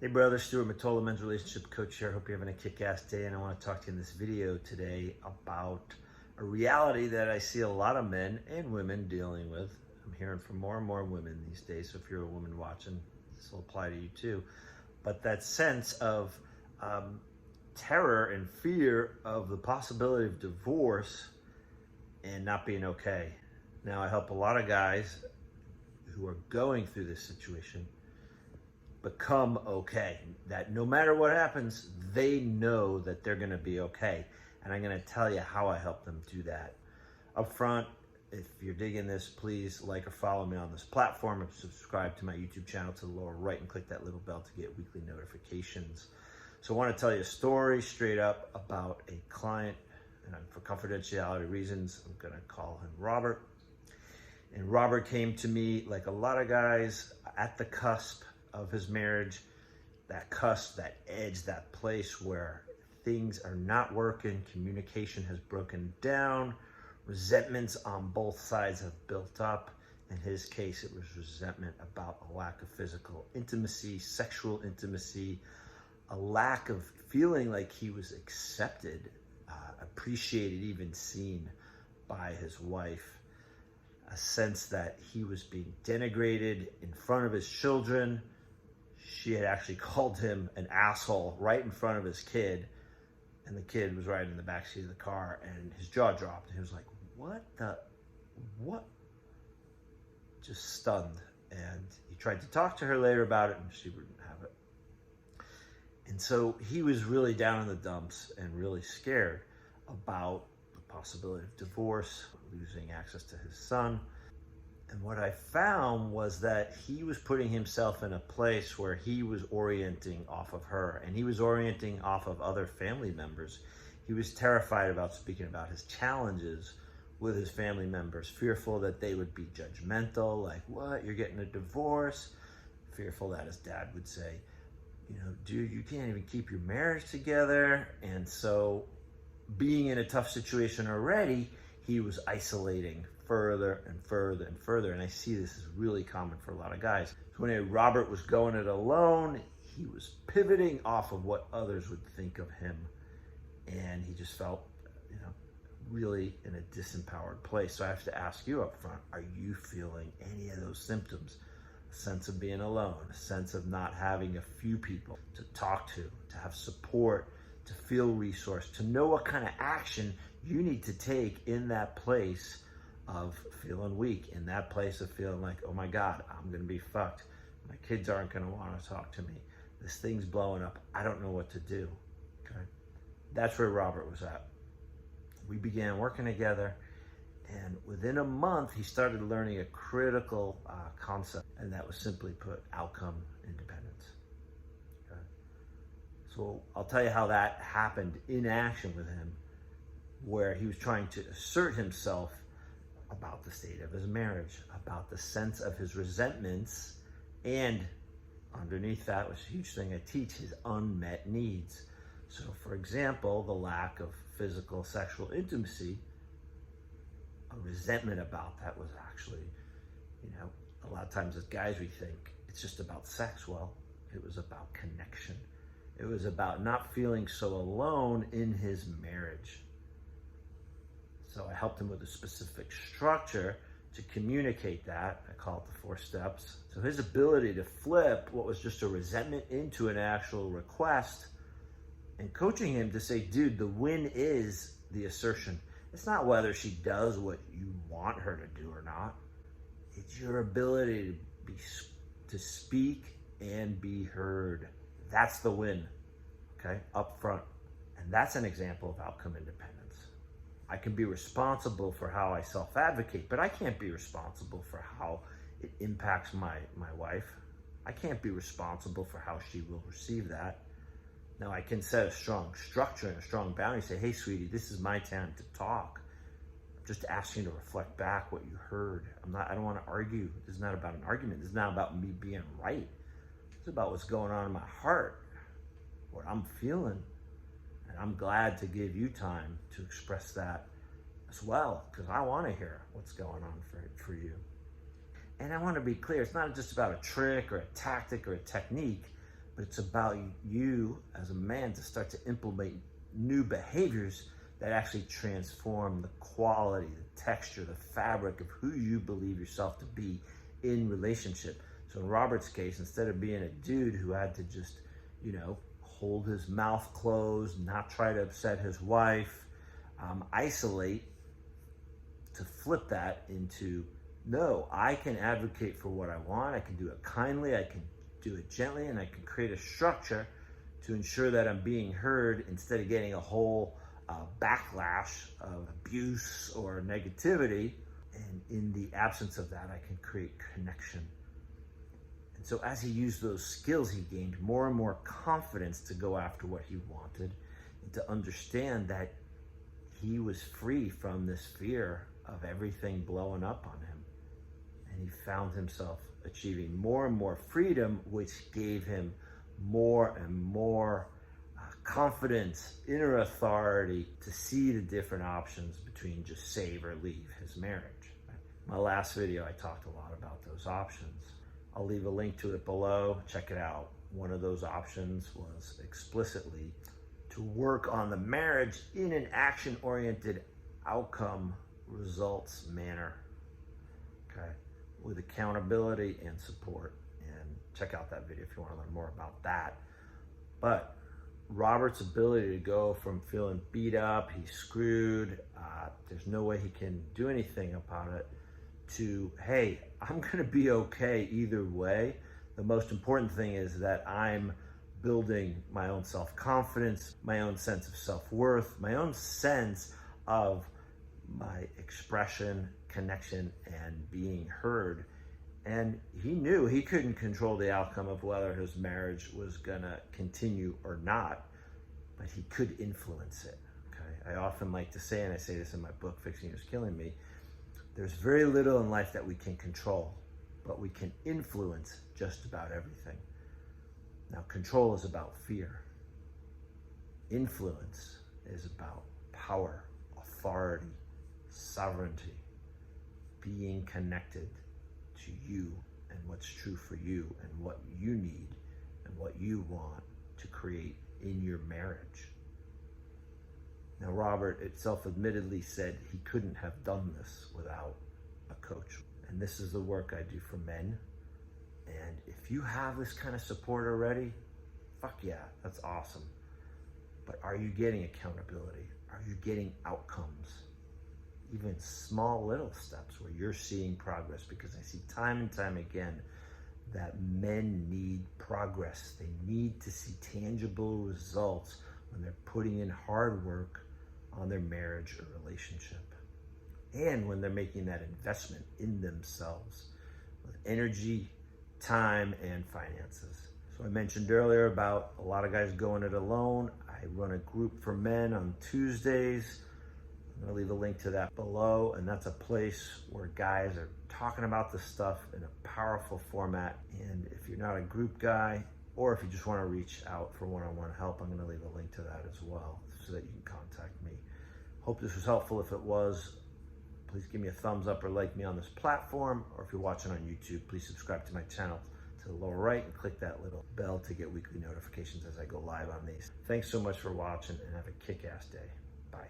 Hey brother, Stuart Matola, men's relationship coach here. Hope you're having a kick-ass day, and I want to talk to you in this video today about a reality that I see a lot of men and women dealing with. I'm hearing from more and more women these days, so if you're a woman watching, this will apply to you too. But that sense of terror and fear of the possibility of divorce and not being okay. Now, I help a lot of guys who are going through this situation become okay, that no matter what happens, they know that they're going to be okay. And I'm going to tell you how I help them do that. Up front, if you're digging this, please like or follow me on this platform and subscribe to my YouTube channel to the lower right and click that little bell to get weekly notifications. So I want to tell you a story straight up about a client, and for confidentiality reasons, I'm going to call him Robert. And Robert came to me like a lot of guys at the cusp of his marriage, that cusp, that edge, that place where things are not working, communication has broken down, resentments on both sides have built up. In his case, it was resentment about a lack of physical intimacy, sexual intimacy, a lack of feeling like he was accepted, appreciated, even seen by his wife, a sense that he was being denigrated in front of his children. She had actually called him an asshole right in front of his kid, and the kid was riding in the backseat of the car, and his jaw dropped, and he was like, what? Just stunned. And he tried to talk to her later about it, and she wouldn't have it. And so he was really down in the dumps and really scared about the possibility of divorce, losing access to his son. And what I found was that he was putting himself in a place where he was orienting off of her, and he was orienting off of other family members. He was terrified about speaking about his challenges with his family members, fearful that they would be judgmental, like, what, you're getting a divorce? Fearful that his dad would say, you know, dude, you can't even keep your marriage together. And so being in a tough situation already, he was isolating further and further and further. And I see this is really common for a lot of guys. So when Robert was going it alone, he was pivoting off of what others would think of him. And he just felt, really in a disempowered place. So I have to ask you up front, are you feeling any of those symptoms? A sense of being alone, a sense of not having a few people to talk to have support, to feel resourced, to know what kind of action you need to take in that place of feeling weak, in that place of feeling like, oh my God, I'm gonna be fucked. My kids aren't gonna wanna talk to me. This thing's blowing up. I don't know what to do, okay? That's where Robert was at. We began working together, and within a month, he started learning a critical concept, and that was simply put, outcome independence, okay? So I'll tell you how that happened in action with him, where he was trying to assert himself about the state of his marriage, about the sense of his resentments, and underneath that, was a huge thing I teach, his unmet needs. So for example, the lack of physical sexual intimacy, a resentment about that was actually, a lot of times as guys we think it's just about sex. Well, it was about connection. It was about not feeling so alone in his marriage. So I helped him with a specific structure to communicate that. I call it the 4 steps. So his ability to flip what was just a resentment into an actual request, and coaching him to say, dude, the win is the assertion. It's not whether she does what you want her to do or not. It's your ability to speak and be heard. That's the win, okay, up front. And that's an example of outcome independence. I can be responsible for how I self-advocate, but I can't be responsible for how it impacts my wife. I can't be responsible for how she will receive that. Now, I can set a strong structure and a strong boundary, say, hey, sweetie, this is my time to talk. I'm just asking you to reflect back what you heard. I don't want to argue. This is not about an argument. This is not about me being right. It's about what's going on in my heart, what I'm feeling. And I'm glad to give you time to express that as well, because I want to hear what's going on for you. And I want to be clear, it's not just about a trick or a tactic or a technique. but it's about you as a man to start to implement new behaviors that actually transform the quality, the texture, the fabric of who you believe yourself to be in relationship. So in Robert's case, instead of being a dude who had to just, hold his mouth closed, not try to upset his wife, isolate, to flip that into, no, I can advocate for what I want. I can do it kindly, I can do it gently, and I can create a structure to ensure that I'm being heard instead of getting a whole backlash of abuse or negativity. And in the absence of that, I can create connection. And so as he used those skills, he gained more and more confidence to go after what he wanted and to understand that he was free from this fear of everything blowing up on him. And he found himself achieving more and more freedom, which gave him more and more confidence, inner authority to see the different options between just save or leave his marriage. My last video, I talked a lot about those options. I'll leave a link to it below. Check it out. One of those options was explicitly to work on the marriage in an action-oriented outcome results manner, okay, with accountability and support. And check out that video if you want to learn more about that. But Robert's ability to go from feeling beat up, he's screwed, there's no way he can do anything about it, to, hey, I'm gonna be okay either way. The most important thing is that I'm building my own self-confidence, my own sense of self-worth, my own sense of my expression, connection, and being heard. And he knew he couldn't control the outcome of whether his marriage was gonna continue or not, but he could influence it, okay? I often like to say, and I say this in my book, Fixing Who's Killing Me, there's very little in life that we can control, but we can influence just about everything. Now, control is about fear. Influence is about power, authority, sovereignty, being connected to you and what's true for you and what you need and what you want to create in your marriage. Now, Robert self-admittedly said he couldn't have done this without a coach. And this is the work I do for men. And if you have this kind of support already, fuck yeah, that's awesome. But are you getting accountability? Are you getting outcomes? Even small little steps where you're seeing progress, because I see time and time again that men need progress. They need to see tangible results when they're putting in hard work on their marriage or relationship, and when they're making that investment in themselves with energy, time, and finances. So I mentioned earlier about a lot of guys going it alone. I run a group for men on Tuesdays. I'm gonna leave a link to that below, and that's a place where guys are talking about this stuff in a powerful format. And if you're not a group guy, or if you just wanna reach out for one-on-one help, I'm gonna leave a link to that as well so that you can contact me. Hope this was helpful. If it was, please give me a thumbs up or like me on this platform, or if you're watching on YouTube, please subscribe to my channel to the lower right and click that little bell to get weekly notifications as I go live on these. Thanks so much for watching, and have a kick-ass day. Bye.